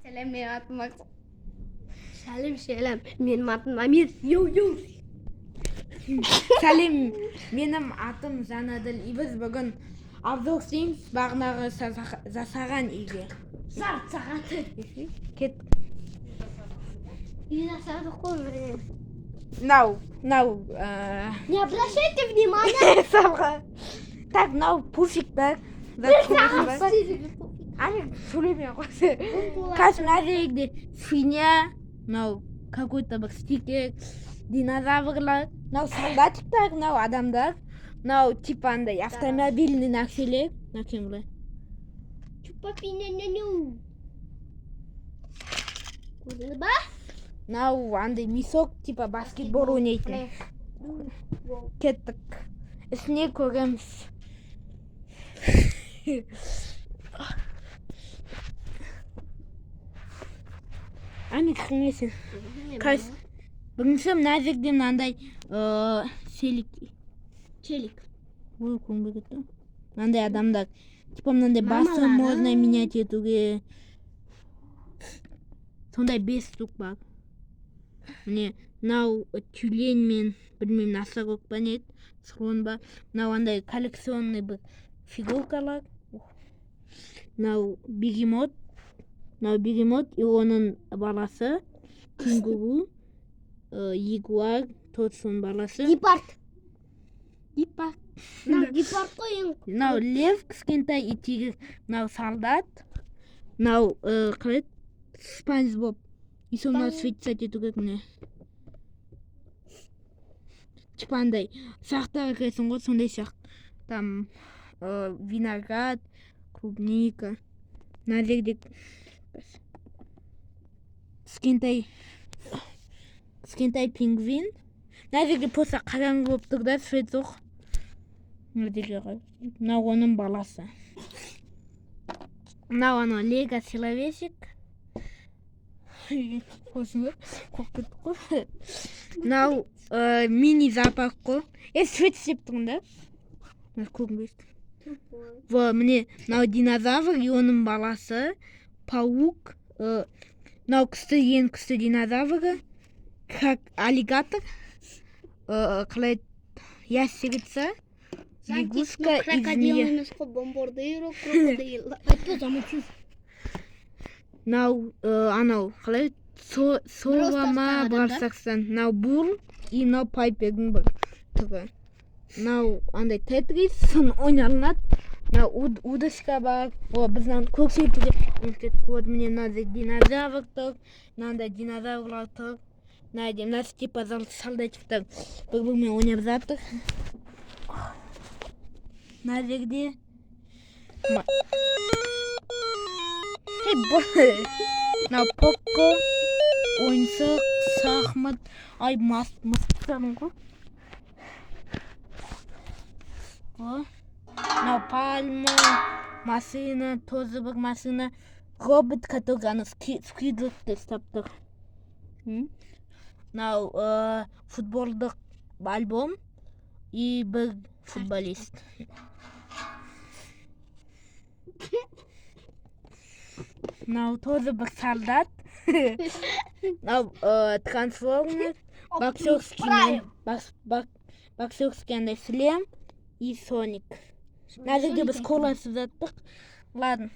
Шалам менің атым Макс. Шалам менің атым Амир. Йоу. Сәлем, менің атым Жанаділ. Біз бүгін обзор істейміз бағанағы жасаған үйге. Сағаты. Кет. Үй жасадық қой бірге. Нау. Не обращайте внимание. Самға. Так, мынау пуфик так. Ани, сөйлеме қойсы. Қазір мына жерде свинья, мынау какой-то бір стикер, динозаврлар, мынау солдатиктар, мынау адамдар, мынау типа андай автомобильный нәрселер. Накем былай. Чупа-пиняняню. Көрді ба? Мынау андай мисок типа баскетбол ойнайтын. Кеттік. Ісіне көреміз. Ани қыңайсың. Қайсы? Бірінші мына жерде мынандай Челик. Ой, көңбе кетті. Мынандай адамдар. Типа мынандай басы можно менять етуге. Сондай 5 штук бар. Міне, мынау тюлень мен білмеймін носорог па не еді, слон ба. Мынау андай коллекционный бір фигуркалар. Мынау бегемот. Мынау бегемот и оның баласы. Кенгуру, ягуар, тосын баласы. Гепард. Гепард. Гепард қой ең. Мынау лев, кішкентай и тигр. Мынау солдат. Мынау қалай еді? Спанч Боб. И сонда светсат ету керек міне. Типа андай сақтарға кіресің ғой, сондай сияқты. Там виноград, клубника. Мына жерде кішкентай пингвин. Мына жерде просто қараңғы болып тұр да, свет жоқ. Мына жерге қай. Мынау оның баласы. Мынау ана лего силовесик. Қосың ба? Қорқып кетті ғой. Мынау мини зоопарк қой. Свет істеп тұрмын да. Көрінбейді. Міне, мынау динозавр и оның баласы. Паук. Мынау ең күшті динозавры. Аллигатор. Қалай ящерица. Лягушка и змея. Бомбардиро, крокодил. Айтпа замучу. Мынау анау қалай сова ма Барсақстан. Мынау бұл и мынау пайпердің бір түрі. Мынау андай тетрис, сын ойналынады. Мынау удочка бар. Біздің көрсетуге ұмытеттік. Міне мынандай динозавр тұр. Мынандай динозаврлар тұр. Мына типа солдатиктар бір-бірімен ойнап жатыр. Мына жерде мынау покко, ойыншық, шахмат, ай мастықтарым ғой. Мынау пальма, машина, тоже бір машина, робот, который ана скридлікті ұстап тұр. Мынау футболдық альбом и бір футболист. Мынау тоже бір солдат. Мынау трансформер, боксерский андай шлем и Соник. Мына жерде біз коласып жаттық. Ладно,